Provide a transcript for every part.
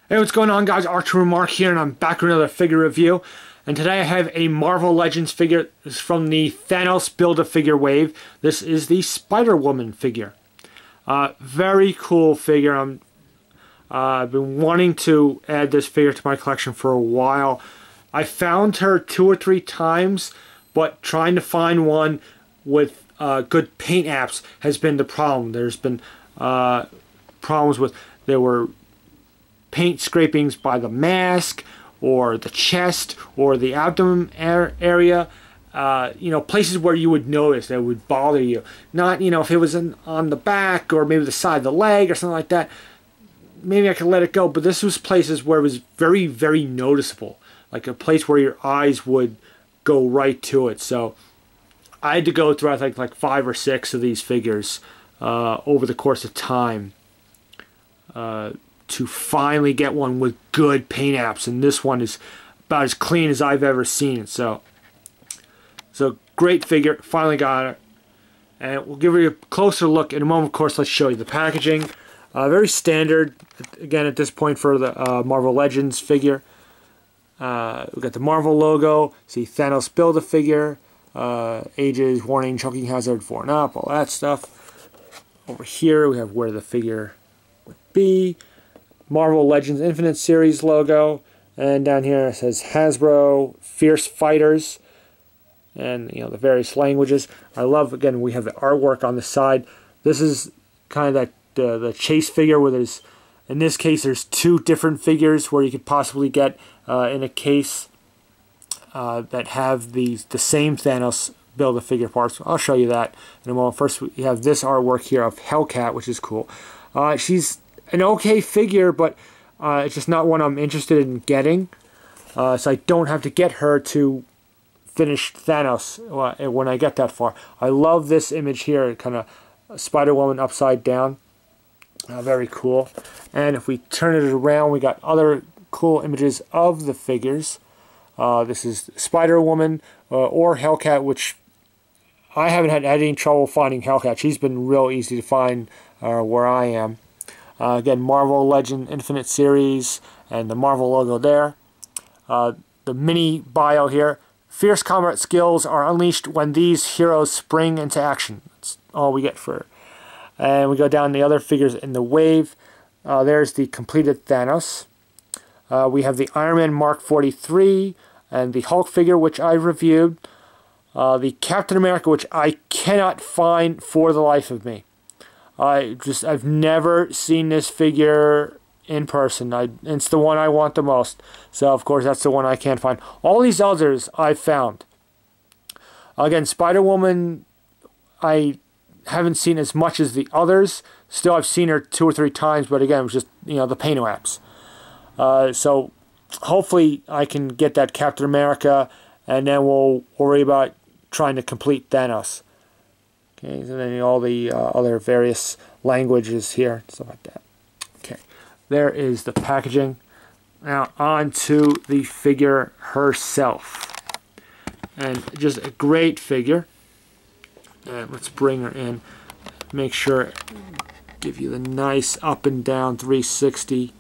Hey, what's going on, guys? Archer Mark here, and I'm back with another figure review. And today I have a Marvel Legends figure. This is from the Thanos Build-A-Figure wave. This is the Spider-Woman figure. Very cool figure. I've been wanting to add this figure to my collection for a while. I found her 2 or 3 times, but trying to find one with good paint apps has been the problem. There's been problems with, there were paint scrapings by the mask or the chest or the abdomen area, places where you would notice that would bother you. Not, if it was on the back or maybe the side of the leg or something like that, maybe I could let it go. But this was places where it was very, very noticeable, like a place where your eyes would go right to it. So I had to go through, I think, like 5 or 6 of these figures over the course of time to finally get one with good paint apps, and this one is about as clean as I've ever seen it. So great figure, finally got it, and we'll give you a closer look in a moment. Of course, let's show you the packaging. Very standard, again, at this point for the Marvel Legends figure. We got the Marvel logo, see Thanos Build-A-Figure, ages, warning, choking hazard, 4 and up, all that stuff. Over here we have where the figure would be. Marvel Legends Infinite Series logo, and down here it says Hasbro Fierce Fighters, and the various languages. I love, again, we have the artwork on the side. This is kind of that the chase figure where there's, in this case, there's 2 different figures where you could possibly get in a case that have the same Thanos Build-A-Figure parts. I'll show you that in a moment. First, we have this artwork here of Hellcat, which is cool. She's an okay figure, but it's just not one I'm interested in getting. So I don't have to get her to finish Thanos when I get that far. I love this image here, kind of Spider-Woman upside down. Very cool. And if we turn it around, we got other cool images of the figures. This is Spider-Woman or Hellcat, which I haven't had any trouble finding Hellcat. She's been real easy to find where I am. Again, Marvel Legend Infinite Series and the Marvel logo there. The mini bio here. Fierce combat skills are unleashed when these heroes spring into action. That's all we get for. And we go down the other figures in the wave. There's the completed Thanos. We have the Iron Man Mark 43 and the Hulk figure, which I reviewed. The Captain America, which I cannot find for the life of me. I've never seen this figure in person. It's the one I want the most. So, of course, that's the one I can't find. All these others I've found. Again, Spider-Woman, I haven't seen as much as the others. Still, I've seen her 2 or 3 times, but again, it was just, the paint apps. So, hopefully, I can get that Captain America, and then we'll worry about trying to complete Thanos. Okay, so then all the other various languages here, stuff like that. Okay, there is the packaging. Now on to the figure herself. And just a great figure. And let's bring her in. Make sure, give you the nice up and down 360.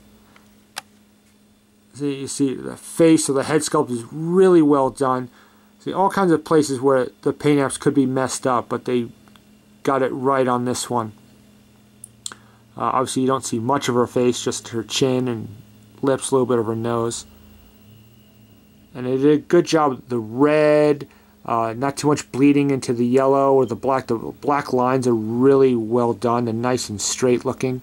See, you see the face, so the head sculpt is really well done. See, all kinds of places where the paint apps could be messed up, but they got it right on this one. Obviously you don't see much of her face, just her chin and lips, a little bit of her nose. And they did a good job. The red, not too much bleeding into the yellow or the black. The black lines are really well done and nice and straight looking.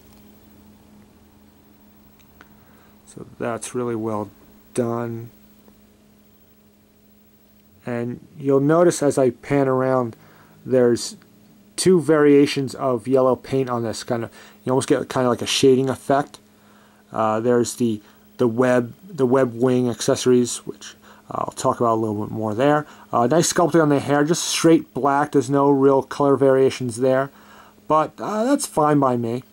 So that's really well done. And you'll notice as I pan around, there's 2 variations of yellow paint on this. Kind of, you almost get kind of like a shading effect. There's the web wing accessories, which I'll talk about a little bit more there. Nice sculpting on the hair, just straight black. There's no real color variations there, but that's fine by me.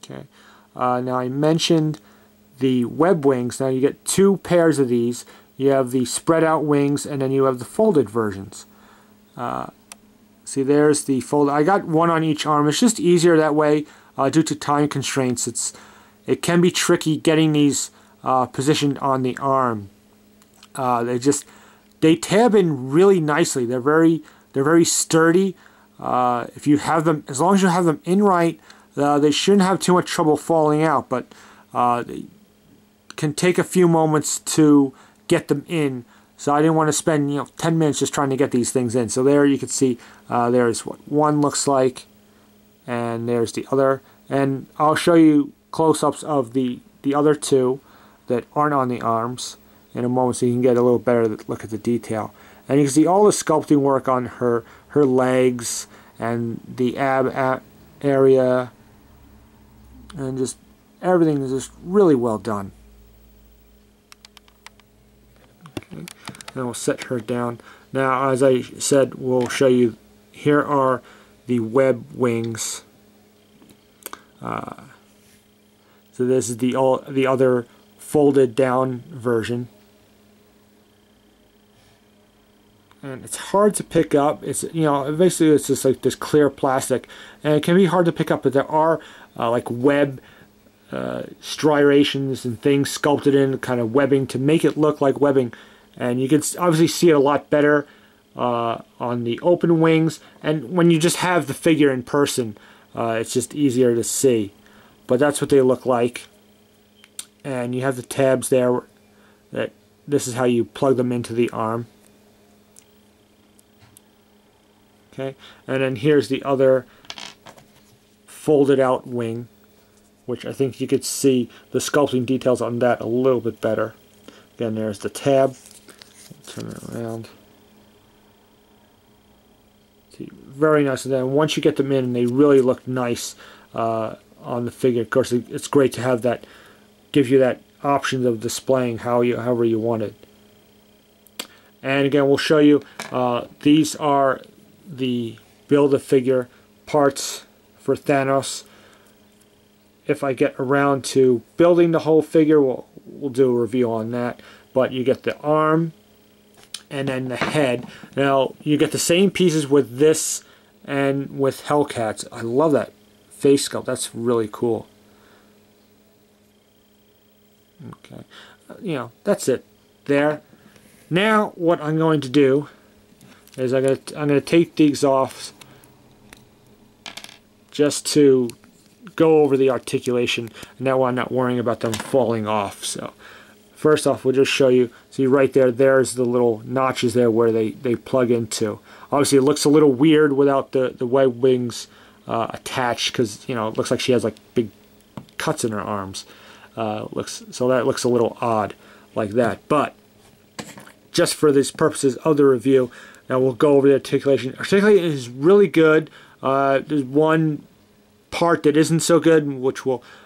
Okay. Now I mentioned the web wings. Now you get 2 pairs of these. You have the spread out wings, and then you have the folded versions. See, there's the fold. I got one on each arm. It's just easier that way. due to time constraints, it can be tricky getting these positioned on the arm. They tab in really nicely. They're very sturdy. If you have them, as long as you have them in right, they shouldn't have too much trouble falling out. But they can take a few moments to get them in. So I didn't want to spend 10 minutes just trying to get these things in. So there you can see there's what one looks like, and there's the other. And I'll show you close-ups of the other two that aren't on the arms in a moment, so you can get a little better look at the detail. And you can see all the sculpting work on her legs and the ab area, and just everything is just really well done. Okay. And we'll set her down. Now, as I said, we'll show you, here are the web wings. So this is the other folded down version. And it's hard to pick up. It's basically it's just like this clear plastic, and it can be hard to pick up. But there are like web striations and things sculpted in, kind of webbing to make it look like webbing. And you can obviously see it a lot better on the open wings. And when you just have the figure in person, it's just easier to see. But that's what they look like. And you have the tabs there. This is how you plug them into the arm. Okay, and then here's the other folded out wing, which I think you could see the sculpting details on that a little bit better. Again, there's the tab. Turn it around. See, very nice. And then once you get them in, they really look nice on the figure. Of course, it's great to have that, gives you that option of displaying however you want it. And again, we'll show you, these are the Build-A-Figure parts for Thanos. If I get around to building the whole figure, we'll do a review on that. But you get the arm and then the head. Now, you get the same pieces with this and with Hellcats. I love that face sculpt. That's really cool. Okay, that's it there. Now, what I'm going to do is I'm going to take these off just to go over the articulation, and that way I'm not worrying about them falling off. So first off, we'll just show you, see right there's the little notches there where they plug into. Obviously it looks a little weird without the web wings attached, because it looks like she has like big cuts in her arms. So that looks a little odd like that, but just for these purposes of the review, now we'll go over the articulation. Articulation is really good. There's one part that isn't so good, which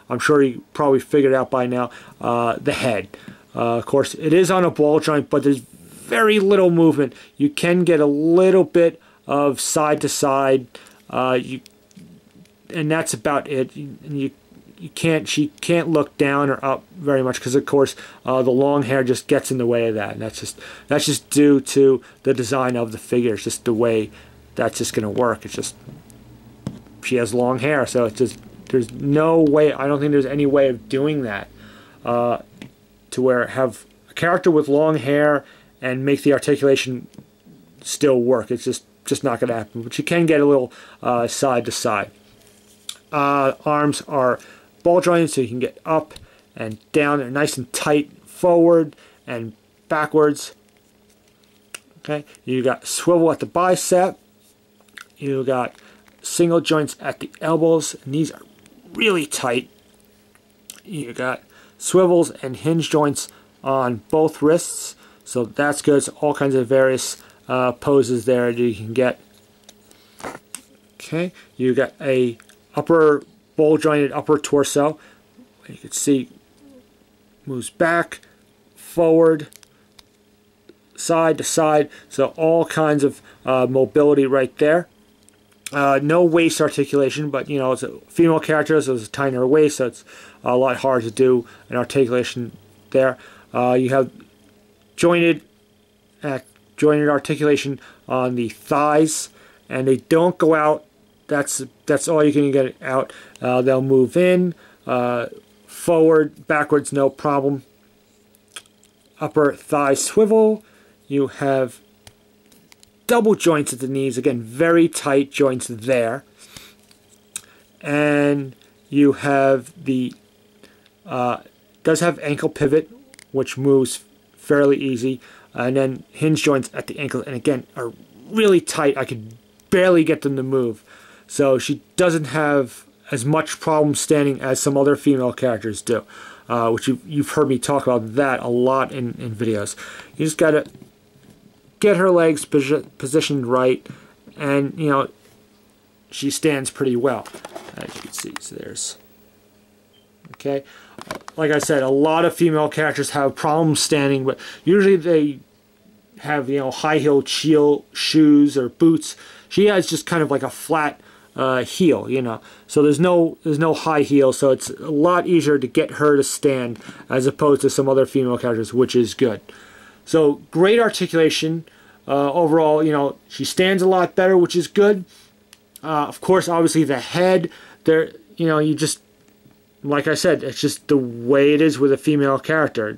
I'm sure you probably figured out by now, the head. Of course, it is on a ball joint, but there's very little movement. You can get a little bit of side to side, and that's about it. She can't look down or up very much, because of course the long hair just gets in the way of that, and that's just due to the design of the figure. It's just the way that's just going to work. It's just she has long hair, so it's just, there's no way, I don't think there's any way of doing that to where have a character with long hair and make the articulation still work. It's just not going to happen. But you can get a little side to side. Arms are ball jointed, so you can get up and down. They're nice and tight forward and backwards. Okay, you got swivel at the bicep. You got single joints at the elbows, and these are really tight. You got swivels and hinge joints on both wrists, so that's good. So all kinds of various poses there that you can get. Okay, you got a upper ball jointed upper torso. You can see moves back, forward, side to side, so all kinds of mobility right there. No waist articulation, but it's a female character, so it's a tinier waist, so it's a lot harder to do an articulation there. You have jointed articulation on the thighs, and they don't go out that's all you can get out. They'll move in, forward, backwards, no problem. Upper thigh swivel. You have double joints at the knees. Again, very tight joints there. And you have the does have ankle pivot, which moves fairly easy, and then hinge joints at the ankle, and again are really tight. I could barely get them to move. So she doesn't have as much problem standing as some other female characters do, which you've heard me talk about that a lot in videos. You just gotta get her legs positioned right, and you know, she stands pretty well, as you can see. So there's, okay, like I said, a lot of female characters have problems standing, but usually they have, you know, high-heeled shoes or boots. She has just kind of like a flat heel, you know, so there's no high heel, so it's a lot easier to get her to stand as opposed to some other female characters, which is good. So great articulation overall. You know, she stands a lot better, which is good. Of course, obviously the head there, you know, you just, like I said, it's just the way it is with a female character.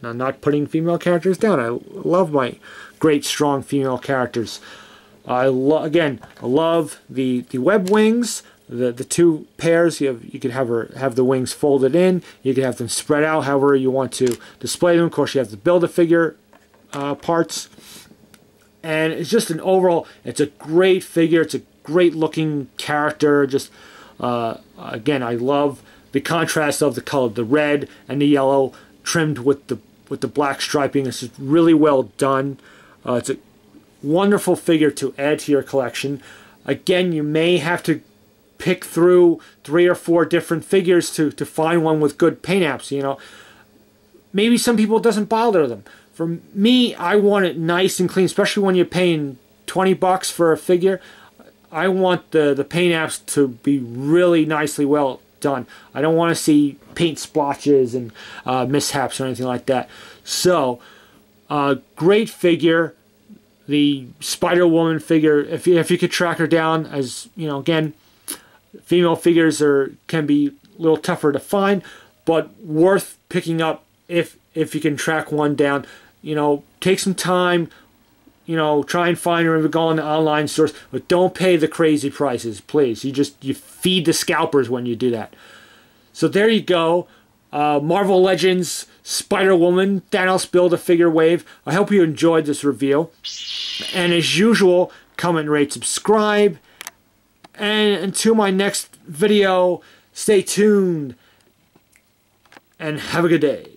I'm not putting female characters down. I love my great strong female characters. I love the web wings, the two pairs. You could have the wings folded in. You could have them spread out however you want to display them. Of course, you have the Build-A-Figure parts, and it's just an overall. It's a great figure. It's a great looking character. Just again, I love the contrast of the color, the red and the yellow trimmed with the black striping. It's just really well done. It's a wonderful figure to add to your collection. Again, you may have to pick through 3 or 4 different figures to find one with good paint apps. You know, maybe some people it doesn't bother them. For me, I want it nice and clean, especially when you're paying 20 bucks for a figure. I want the paint apps to be really nicely well done. I don't want to see paint splotches and mishaps or anything like that. So, great figure. The Spider-Woman figure, if you could track her down, as you know, again, female figures can be a little tougher to find, but worth picking up if you can track one down. You know, take some time. You know, try and find her and go on the online stores, but don't pay the crazy prices, please. You feed the scalpers when you do that. So there you go. Marvel Legends Spider-Woman Thanos Build-A-Figure Wave. I hope you enjoyed this review. And as usual, comment, rate, subscribe. And until my next video, stay tuned and have a good day.